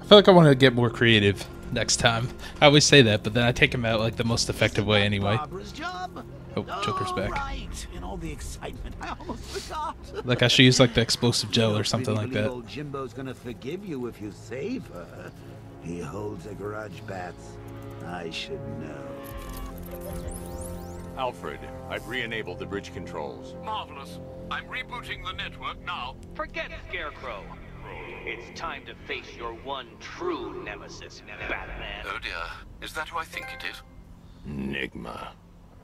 I feel like I want to get more creative next time. I always say that, but then I take him out like the most effective way anyway. Oh, Joker's back. Right. In all the excitement, I almost forgot. Like I should use like the explosive gel or something like that. Old Jimbo's gonna forgive you if you save her. He holds a grudge, Bats. I should know. Alfred, I've re-enabled the bridge controls. Marvelous. I'm rebooting the network now. Forget Scarecrow. It's time to face your one true nemesis, Batman. Oh dear. Is that who I think it is? Enigma.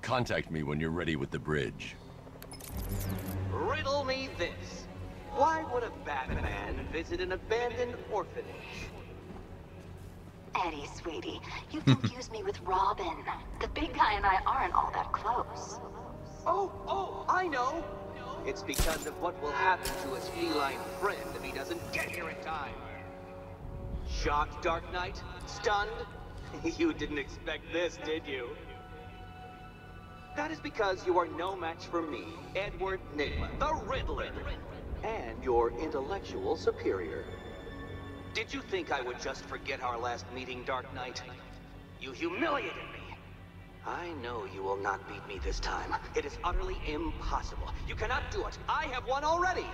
Contact me when you're ready with the bridge. Riddle me this. Why would a Batman visit an abandoned orphanage? Eddie, sweetie, you confuse me with Robin. The big guy and I aren't all that close. Oh, I know. It's because of what will happen to his feline friend if he doesn't get here in time. Shocked, Dark Knight? Stunned? You didn't expect this, did you? That is because you are no match for me, Edward Nygma, the Riddler, and your intellectual superior. Did you think I would just forget our last meeting, Dark Knight? You humiliated me. I know you will not beat me this time. It is utterly impossible. You cannot do it. I have won already.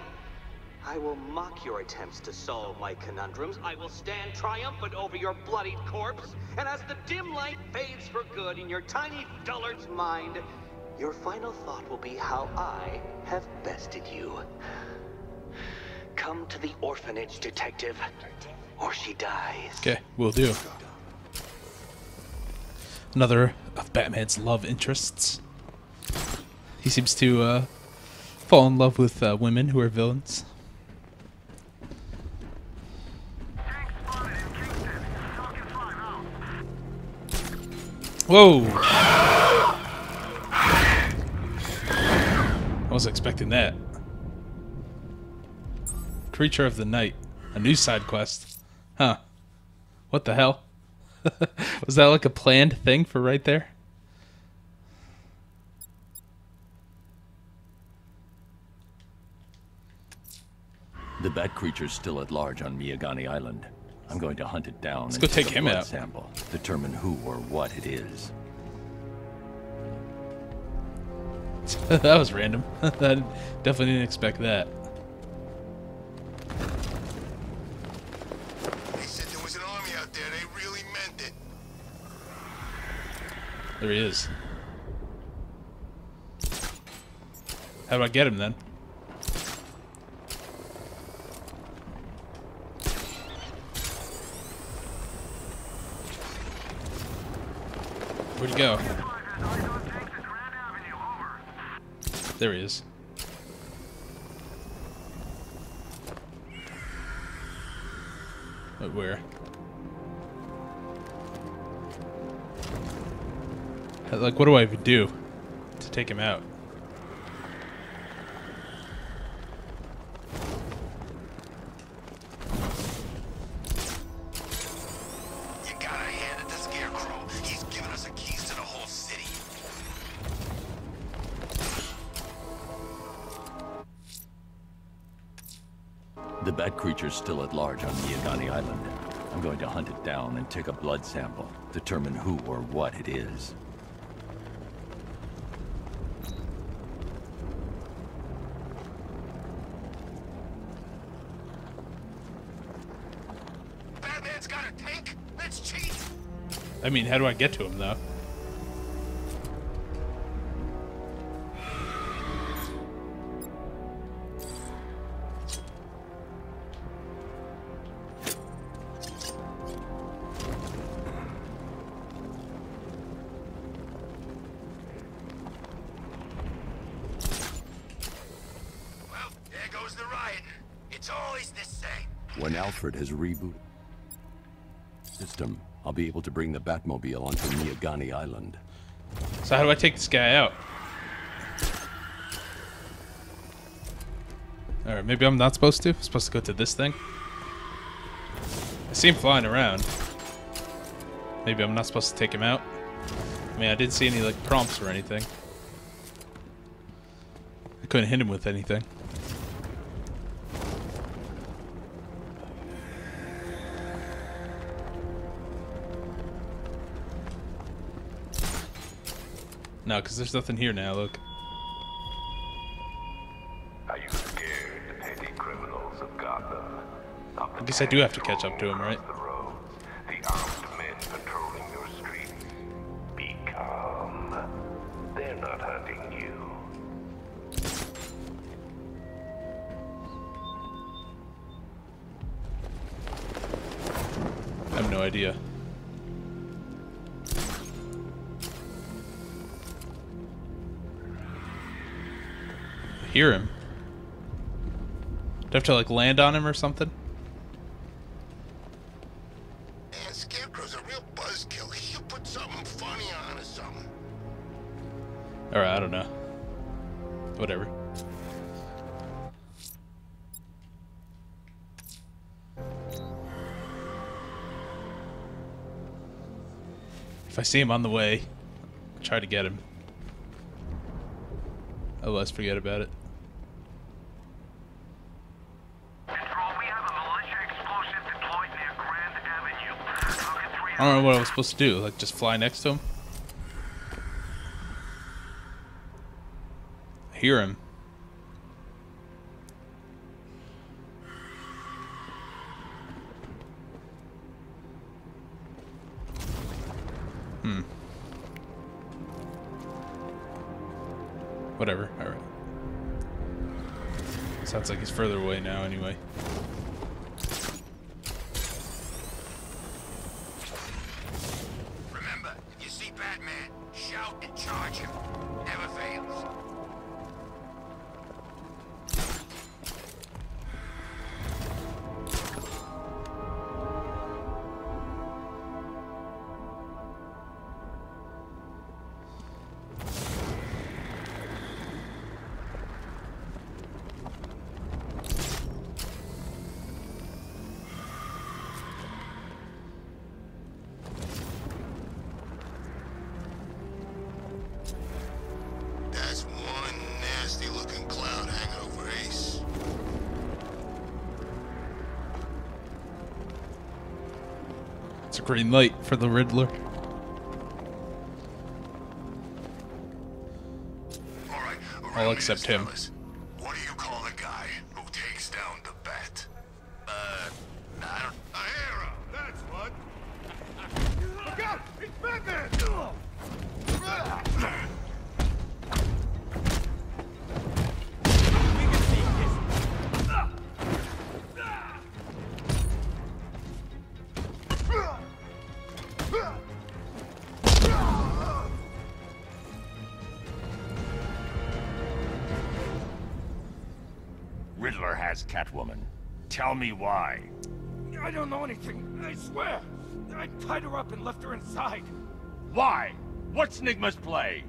I will mock your attempts to solve my conundrums. I will stand triumphant over your bloodied corpse. And as the dim light fades for good in your tiny dullard's mind, your final thought will be how I have bested you. Come to the orphanage, detective, or she dies. Okay, will do. Another of Batman's love interests. He seems to fall in love with women who are villains. Whoa! I wasn't expecting that. Creature of the Night. A new side quest. Huh. What the hell? Was that like a planned thing for right there? The bat creature's still at large on Miyagani Island. I'm going to hunt it down. Let's and go take a him blood out. Sample, determine who or what it is. That was random. I definitely didn't expect that. They said there was an army out there. They really meant it. There he is. How do I get him then? Where'd he go? There he is. Wait, where? Like, what do I even do to take him out? You gotta hand it to Scarecrow. He's given us the keys to the whole city. The bat creature's still at large on Miyagani Island. I'm going to hunt it down and take a blood sample, determine who or what it is. Batman's got a tank? Let's cheat. I mean, how do I get to him, though? Well, there goes the riot. It's always the same. When Alfred has rebooted the system, I'll be able to bring the Batmobile onto Miyagani Island. So how do I take this guy out? Alright, maybe I'm not supposed to? I'm supposed to go to this thing? I see him flying around. Maybe I'm not supposed to take him out? I mean, I didn't see any, like, prompts or anything. I couldn't hit him with anything. No, because there's nothing here now, look. Are you scared, petty criminals of Gotham? I guess I do have to catch up to him, right? The roads, the armed men patrolling your streets. Be calm. They're not hunting you. I have no idea. I hear him. Do I have to like land on him or something? Man, Scarecrow's a real buzzkill. He'll put something funny on or something. Alright, I don't know. Whatever. If I see him on the way, I'll try to get him. Otherwise, forget about it. Control, we have a militia explosive deployed near Grand Avenue. I don't know what I was supposed to do. Like, just fly next to him? I hear him. Whatever, alright. Sounds like he's further away now anyway. Remember, you see Batman, shout and charge him. Never fails. That's one nasty-looking cloud hanging over Ace. It's a green light for the Riddler. All right, I'll accept him. fellas. What do you call the guy who takes down the Bat? I don't... A hero, that's what. Look out! It's Batman! Riddler has Catwoman. Tell me why. I don't know anything, I swear. I tied her up and left her inside. Why? What's Nigma's play?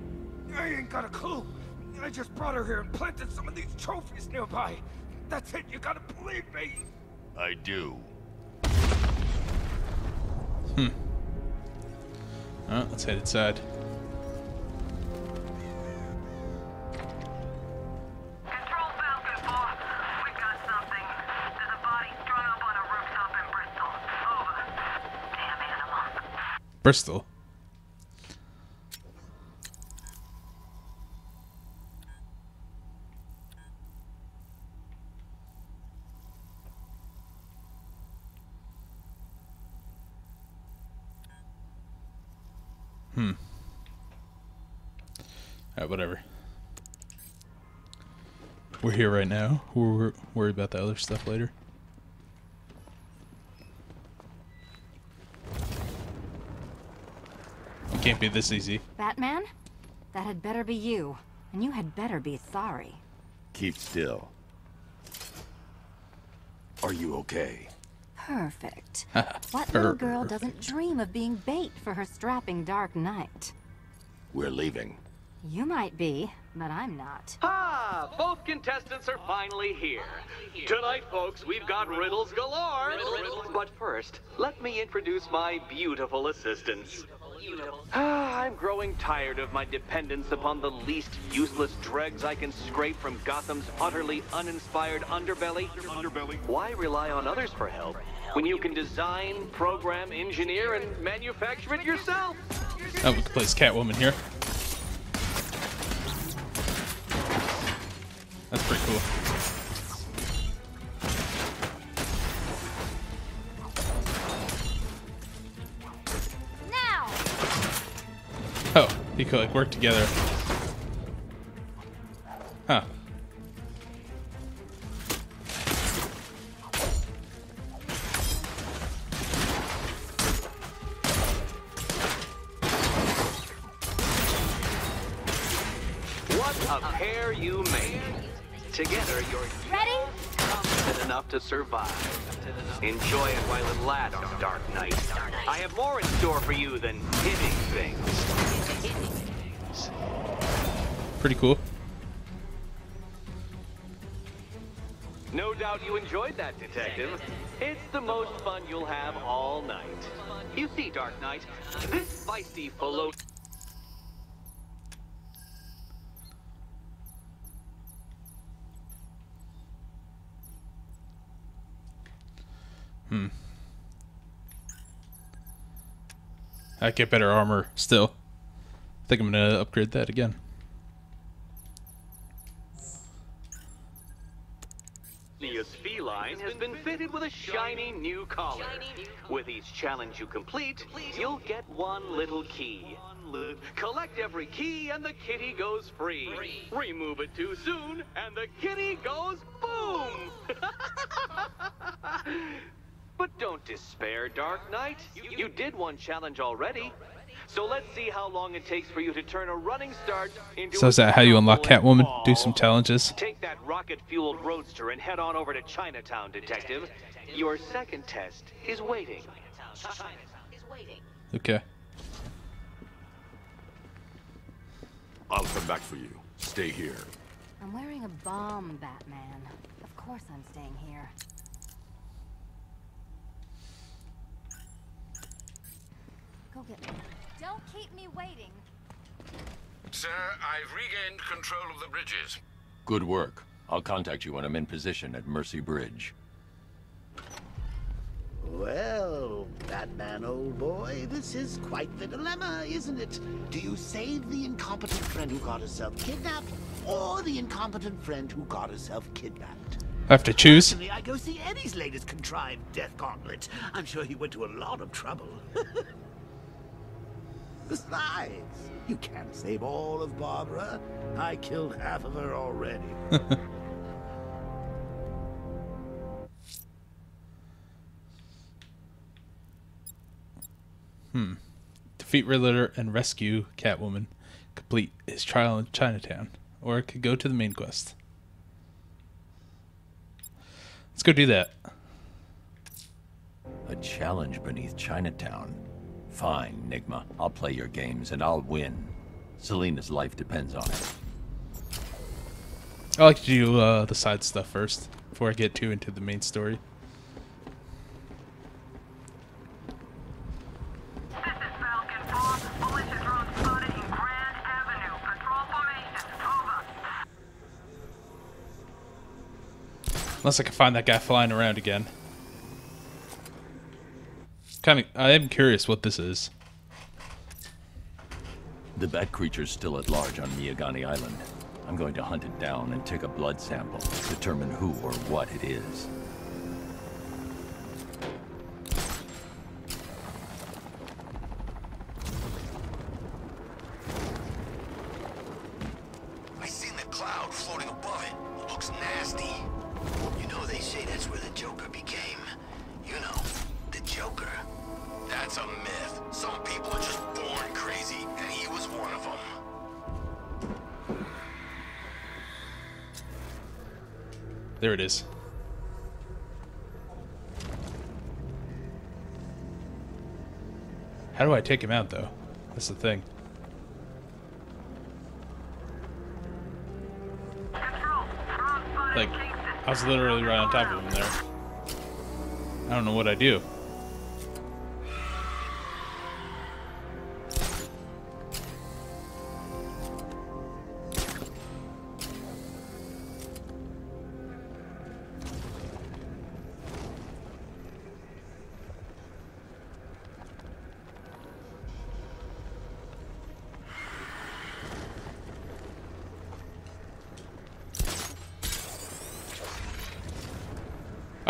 I ain't got a clue. I just brought her here and planted some of these trophies nearby. That's it, you gotta believe me. I do. Oh, let's head inside. Control Falcon 4. We got something. There's a body strung up on a rooftop in Bristol. Over. Damn animal. Bristol. Alright, whatever. We're here right now. We'll worry about the other stuff later. It can't be this easy. Batman? That had better be you. And you had better be sorry. Keep still. Are you okay? Perfect. What little girl doesn't dream of being bait for her strapping Dark Knight? We're leaving. You might be, but I'm not. Ah, both contestants are finally here. Tonight, folks, we've got riddles galore. But first, let me introduce my beautiful assistants. I'm growing tired of my dependence upon the least useless dregs I can scrape from Gotham's utterly uninspired underbelly. Why rely on others for help when you can design, program, engineer, and manufacture it yourself? Oh, we can place Catwoman here. cool. Now. Oh, you could like work together. Huh. What a pair you made. Together, you're Ready? confident enough to survive. Enjoy it while it lasts, Dark Knight. I have more in store for you than hitting things. Pretty cool. No doubt you enjoyed that, Detective. It's the most fun you'll have all night. You see, Dark Knight, this feisty fellow... I get better armor still. I think I'm gonna upgrade that again. This feline has been fitted with a shiny new collar. With each challenge you complete, you'll get one little key. Collect every key and the kitty goes free. Remove it too soon and the kitty goes boom! But don't despair, Dark Knight. You did one challenge already. So let's see how long it takes for you to turn a running start into... So is that how you unlock Catwoman? Do some challenges? Take that rocket-fueled roadster and head on over to Chinatown, Detective. Your second test is waiting. Okay. I'll come back for you. Stay here. I'm wearing a bomb, Batman. Of course I'm staying here. Go get me. Don't keep me waiting. Sir, I've regained control of the bridges. Good work. I'll contact you when I'm in position at Mercy Bridge. Well, Batman, old boy, this is quite the dilemma, isn't it? Do you save the incompetent friend who got herself kidnapped, or the incompetent friend who got herself kidnapped? I have to choose. Personally, I go see Eddie's latest contrived death gauntlet. I'm sure he went to a lot of trouble. Besides, you can't save all of Barbara. I killed half of her already. Defeat Riddler and rescue Catwoman. Complete his trial in Chinatown. Or it could go to the main quest. Let's go do that. A challenge beneath Chinatown. Fine, Nigma. I'll play your games and I'll win. Selena's life depends on it. I like to do the side stuff first before I get too into the main story. This is Falcon 4. Militia drone spotted in Grand Avenue. Patrol formation. Over. Unless I can find that guy flying around again. I am curious what this is. The bat creature's still at large on Miyagani Island. I'm going to hunt it down and take a blood sample, determine who or what it is. I seen the cloud floating above it. Looks nasty. You know they say that's where the Joker became. You know, the Joker. That's a myth. Some people are just born crazy, and he was one of them. There it is. How do I take him out, though? That's the thing. Control. Drone spotted Like, in Kingston. I was literally right on top of him there. I don't know what I do.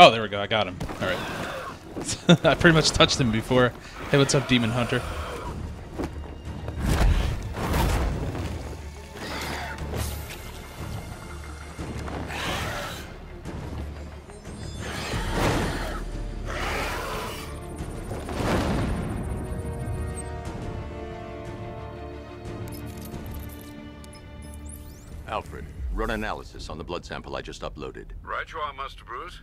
Oh, there we go. I got him. All right. I pretty much touched him before. Hey, what's up, Demon Hunter? Alfred, run analysis on the blood sample I just uploaded. Right you are, Master Bruce.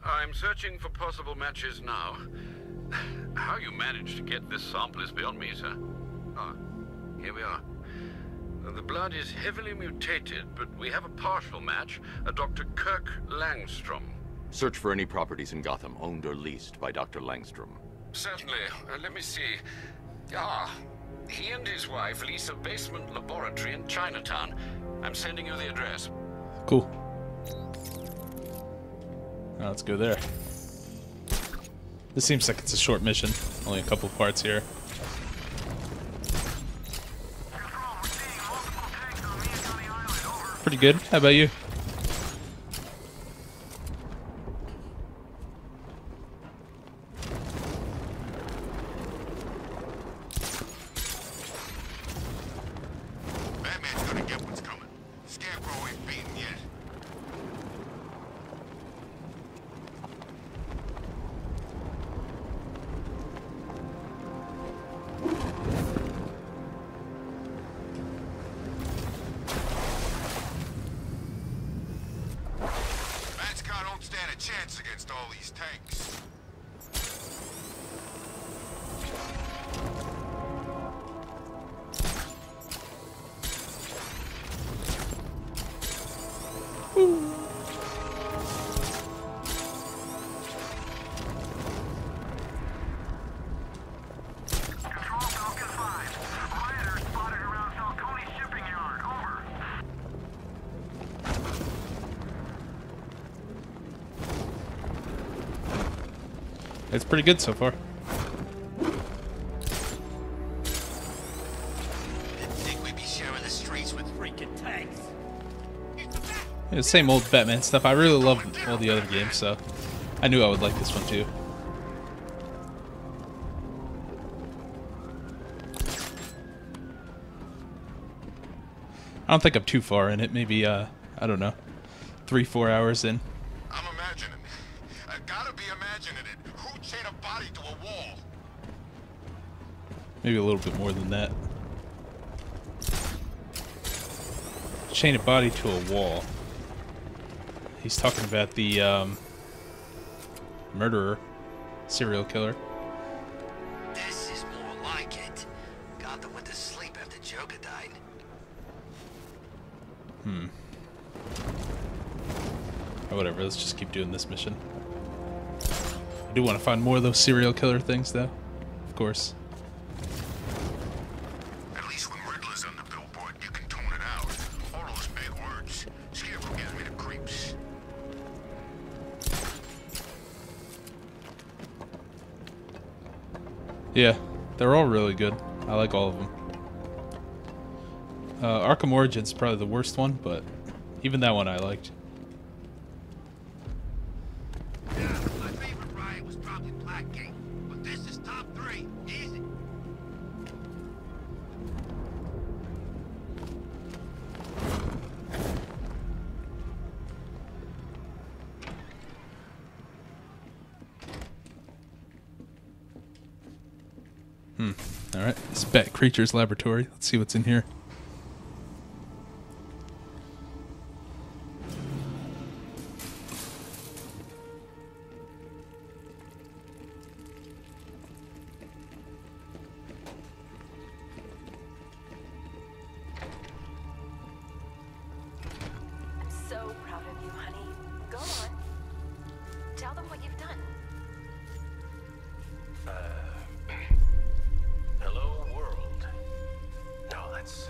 I'm searching for possible matches now. How you managed to get this sample is beyond me, sir. Ah, here we are. The blood is heavily mutated, but we have a partial match, a Dr. Kirk Langstrom. Search for any properties in Gotham owned or leased by Dr. Langstrom. Certainly. Let me see. Ah, he and his wife lease a basement laboratory in Chinatown. I'm sending you the address. Cool. Now let's go there. This seems like it's a short mission. Only a couple parts here. Pretty good. How about you? Batman's gonna get what's coming. Scarecrow ain't beaten yet. Batman don't stand a chance against all these tanks. Control Falcon 5. Rioters spotted around Falcone shipping yard. Over. It's pretty good so far. Didn't think we'd be sharing the streets with freaking tanks. Yeah, the same old Batman stuff. I really love all the other games, so I knew I would like this one too. I don't think I'm too far in it. Maybe, I don't know, 3-4 hours in. I'm imagining. I gotta be imagining it. Who chained a body to a wall? Maybe a little bit more than that. Chain a body to a wall. He's talking about the murderer, serial killer. This is more like it. Gotham went to sleep after Joker died. Oh, whatever, let's just keep doing this mission. I do want to find more of those serial killer things, though. Of course. At least when Riddler's on the billboard, you can tone it out. All those big words. Scarecrow gives me the creeps. Yeah, they're all really good. I like all of them. Arkham Origins is probably the worst one, but even that one I liked. Yeah, my favorite riot was probably Blackgate, but this is top 3. Easy. Alright, it's Bat Creature's Laboratory. Let's see what's in here. I'm so proud of you, honey. Go on. Tell them what you've done. Hello, world. No, that's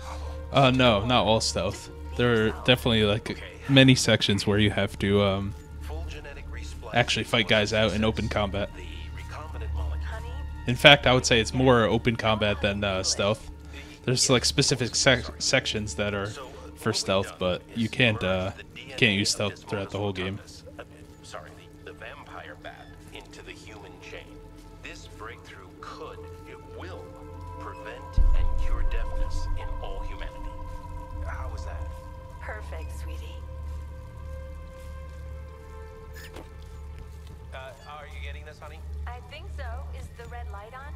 No, not all stealth. There are definitely like many sections where you have to full genetic resplice. actually fight guys out in open combat. The recombinant molecule. Honey, In fact, I would say it's more open combat than stealth. There's like specific sections that are for stealth, but you can't use stealth throughout the whole game. Sorry, the vampire bat into the human chain. This breakthrough could, it will, prevent and cure deafness in all humanity. How was that? Perfect, sweetie. Are you getting this, honey? I think so. Is the red light on?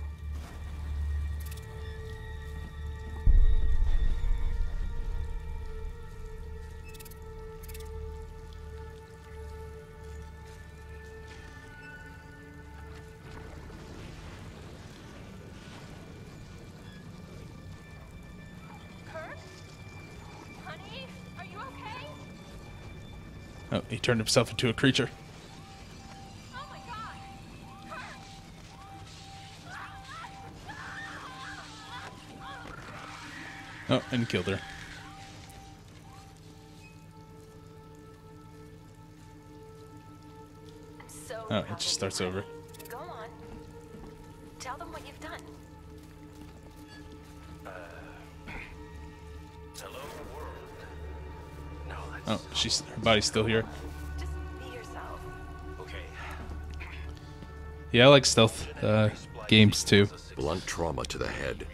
Oh, he turned himself into a creature. Oh my God. Oh, and killed her. So Oh, it just starts over. Go on. Tell them what you've done. Hello, world. No, Oh, her body's still here. Just be yourself. Okay. Yeah, I like stealth games too. Blunt trauma to the head.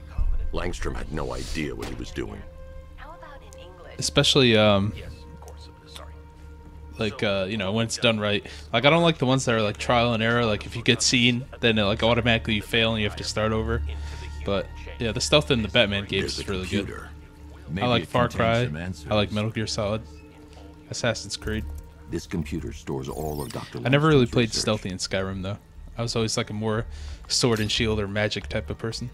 Langstrom had no idea what he was doing. How about in English? Especially Yes, of course. Sorry. like you know, when it's done right. Like I don't like the ones that are like trial and error. Like if you get seen, then it, like automatically you fail and you have to start over. But yeah, the stealth in the Batman games is really good. I like Far Cry. I like Metal Gear Solid. Assassin's Creed. This computer stores all of Dr. I never really Langstrom's played research. stealthy in Skyrim though. I was always like a more sword and shield or magic type of person.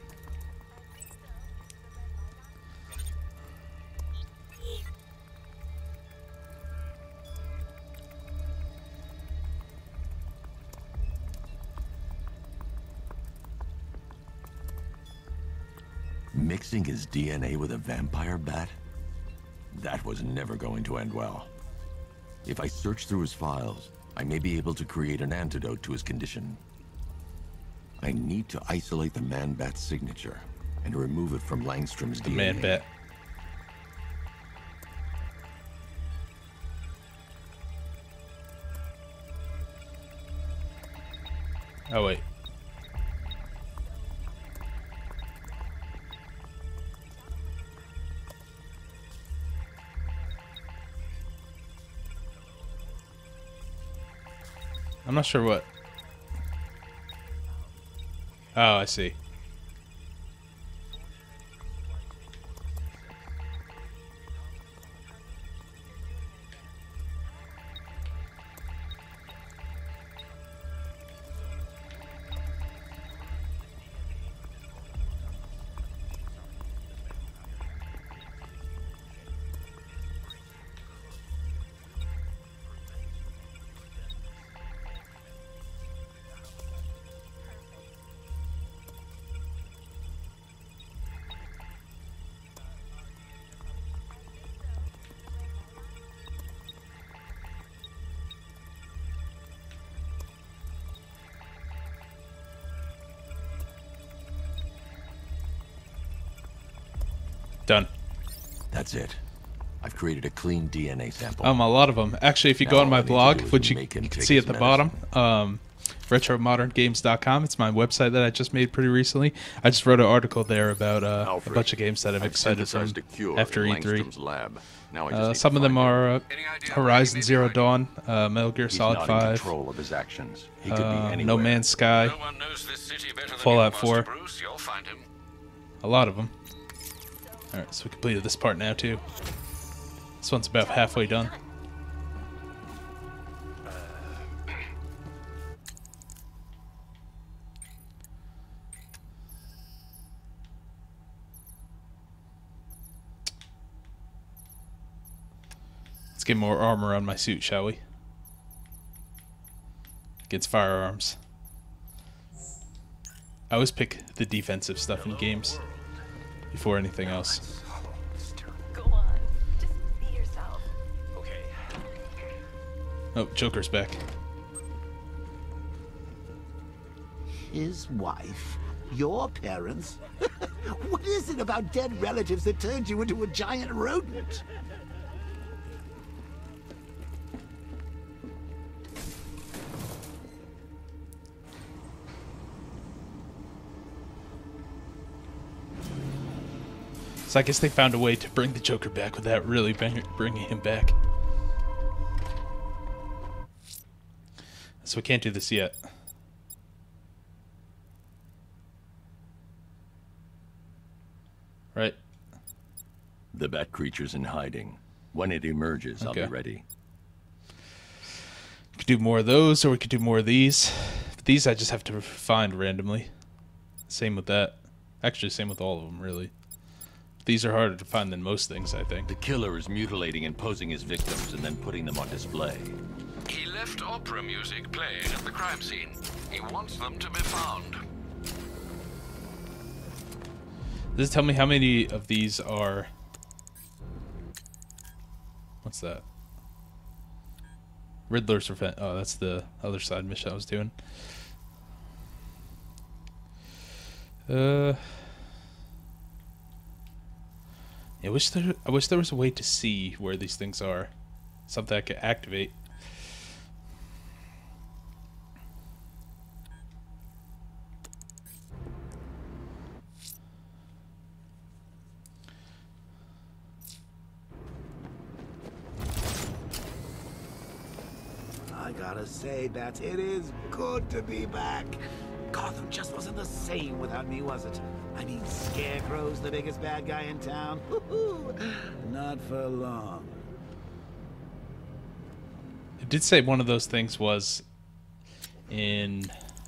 Mixing his DNA with a vampire bat? That was never going to end well. If I search through his files, I may be able to create an antidote to his condition. I need to isolate the man-bat's signature and remove it from Langstrom's The DNA. Man-Bat. Oh wait. I'm not sure what. Oh, I see. Done. That's it. I've created a clean DNA sample. A lot of them. Actually, if you go Now on my all I need to blog, do is which you make him can take see his at the bottom, medicine. retromoderngames.com. It's my website that I just made pretty recently. I just wrote an article there about a Alfred, bunch of games that I'm I've excited from synthesized a cure after in E3. Langstrom's lab. Now I just need Some to of them find him. are Horizon Zero Dawn, Metal Gear He's Solid not in 5, control of his actions. He could be No anywhere. Man's Sky, No one knows this city better than Fallout you, Master 4. Bruce. You'll find him. A lot of them. Alright, so we completed this part now too. This one's about halfway done. Let's get more armor on my suit, shall we? Against firearms. I always pick the defensive stuff in games before anything else. Go on. Just be yourself. Okay. Oh, Joker's back. His wife? Your parents? What is it about dead relatives that turned you into a giant rodent? So I guess they found a way to bring the Joker back without really bringing him back. So we can't do this yet. Right? The bat creature's in hiding. When it emerges, I'll be ready. We could do more of those, or we could do more of these. But these I just have to find randomly. Same with that. Actually, same with all of them, really. These are harder to find than most things, I think. The killer is mutilating and posing his victims and then putting them on display. He left opera music playing at the crime scene. He wants them to be found. Does it tell me how many of these are... What's that? Riddler's Revenge. Oh, that's the other side mission I was doing. Yeah, I wish there was a way to see where these things are. Something I could activate. I gotta say, Bats, it is good to be back. Gotham just wasn't the same without me, was it? I mean, Scarecrow's the biggest bad guy in town. Not for long. It did say one of those things was in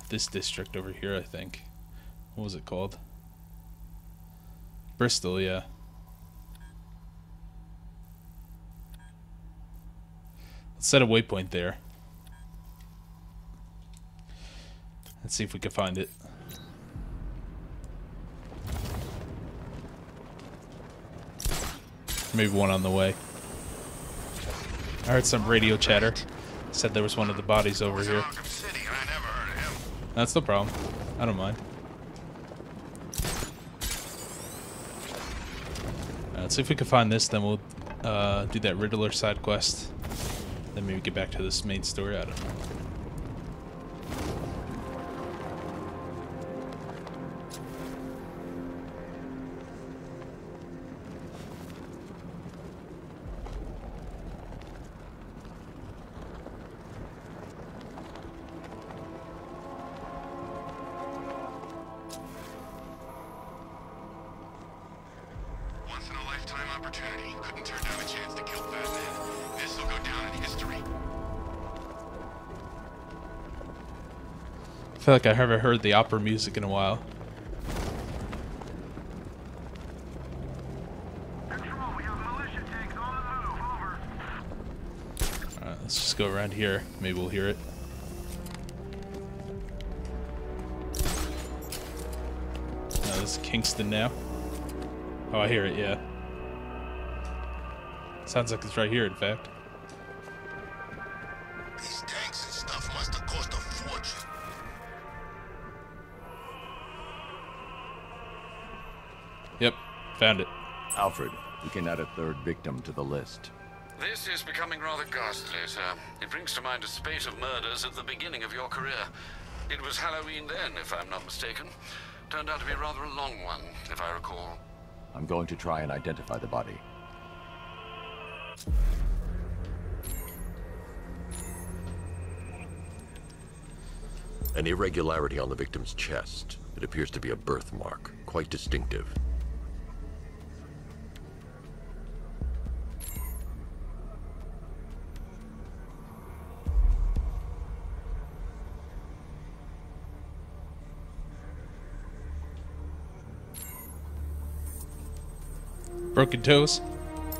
this district over here, I think. What was it called? Bristol, yeah. Let's set a waypoint there. Let's see if we can find it. Maybe one on the way. I heard some radio chatter. Said there was one of the bodies over here. That's no problem. I don't mind. Let's see if we can find this, then we'll do that Riddler side quest. Then maybe get back to this main story. I don't know. Opportunity. Couldn't turn down a chance to kill Batman. This will go down in history. I feel like I haven't heard the opera music in a while. Alright, let's just go around here. Maybe we'll hear it. No, this is Kingston now. Oh, I hear it, yeah. Sounds like it's right here, in fact. These tanks and stuff must have cost a fortune. Yep, found it. Alfred, we can add a third victim to the list. This is becoming rather ghastly, sir. It brings to mind a spate of murders at the beginning of your career. It was Halloween then, if I'm not mistaken. Turned out to be rather a long one, if I recall. I'm going to try and identify the body. An irregularity on the victim's chest. It appears to be a birthmark, quite distinctive. Broken toes?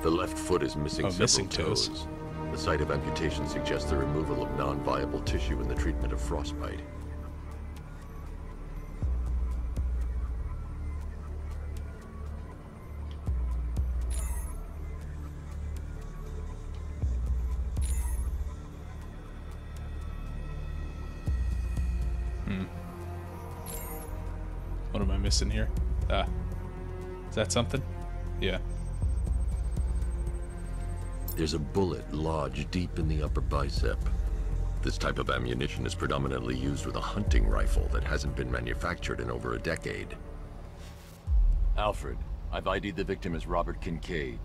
The left foot is missing several missing toes. The site of amputation suggests the removal of non-viable tissue in the treatment of frostbite. What am I missing here? Ah. Is that something? Yeah. There's a bullet lodged deep in the upper bicep. This type of ammunition is predominantly used with a hunting rifle that hasn't been manufactured in over a decade. Alfred, I've ID'd the victim as Robert Kincaid.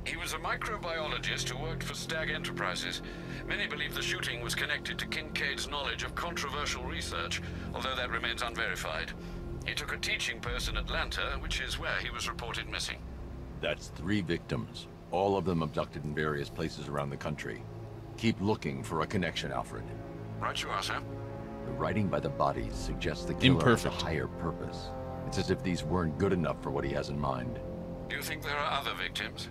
He was a microbiologist who worked for Stag Enterprises. Many believe the shooting was connected to Kincaid's knowledge of controversial research, although that remains unverified. He took a teaching post in Atlanta, which is where he was reported missing. That's 3 victims, all of them abducted in various places around the country. Keep looking for a connection, Alfred. Right you are, sir. The writing by the bodies suggests the killer has a Imperfect. higher purpose. It's as if these weren't good enough for what he has in mind. Do you think there are other victims?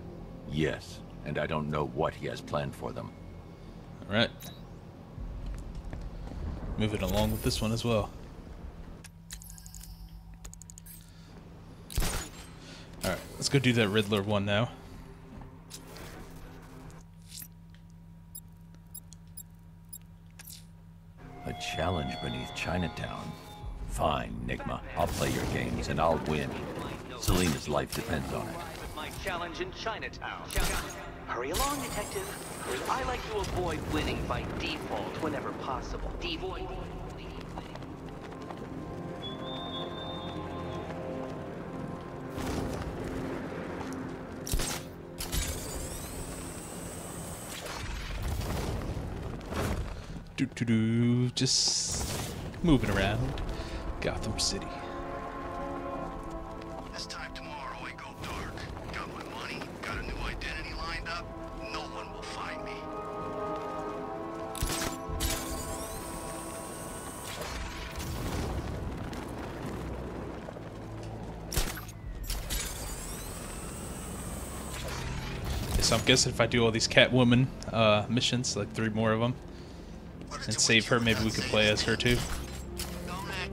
Yes, and I don't know what he has planned for them. Alright. Moving along with this one as well. Alright, let's go do that Riddler one now. A challenge beneath Chinatown? Fine, Nigma. I'll play your games and I'll win. Selena's life depends on it. My challenge in Chinatown. Hurry along, detective. I like to avoid winning by default whenever possible. Devoid. Just moving around Gotham City. This time tomorrow I go dark. Got my money, got a new identity lined up. No one will find me. So I'm guessing if I do all these Catwoman missions, like 3 more of them, and save her, maybe we could play as her too.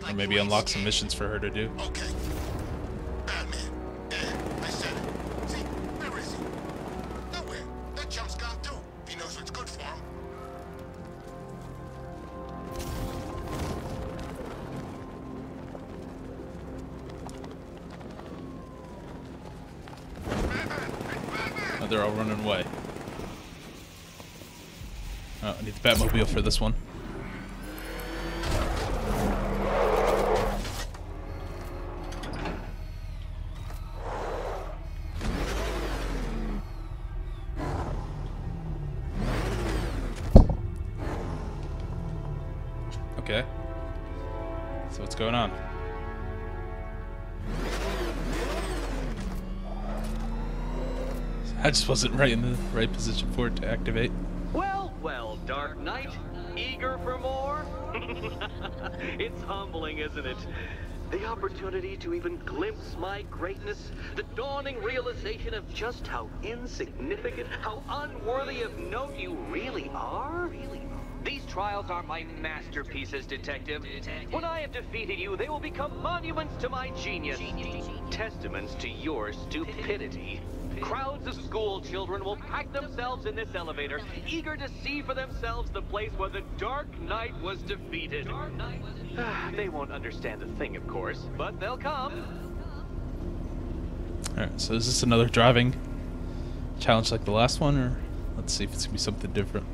Or maybe unlock some missions for her to do. Okay. Batman. I said it. See, where is he? Nowhere. That jump's gone too. He knows what's good for him. Oh, they're all running away. Oh, I need the Batmobile for this one. Okay. So what's going on? I just wasn't right in the right position for it to activate. Well, Dark Knight, eager for more? It's humbling, isn't it? The opportunity to even glimpse my greatness, the dawning realization of just how insignificant, how unworthy of note you really are? These trials are my masterpieces, Detective. When I have defeated you, they will become monuments to my genius, testaments to your stupidity. Crowds of school children will pack themselves in this elevator, eager to see for themselves the place where the Dark Knight was defeated. They won't understand a thing, of course, but they'll come. Alright, so is this another driving challenge like the last one, or let's see if it's gonna be something different.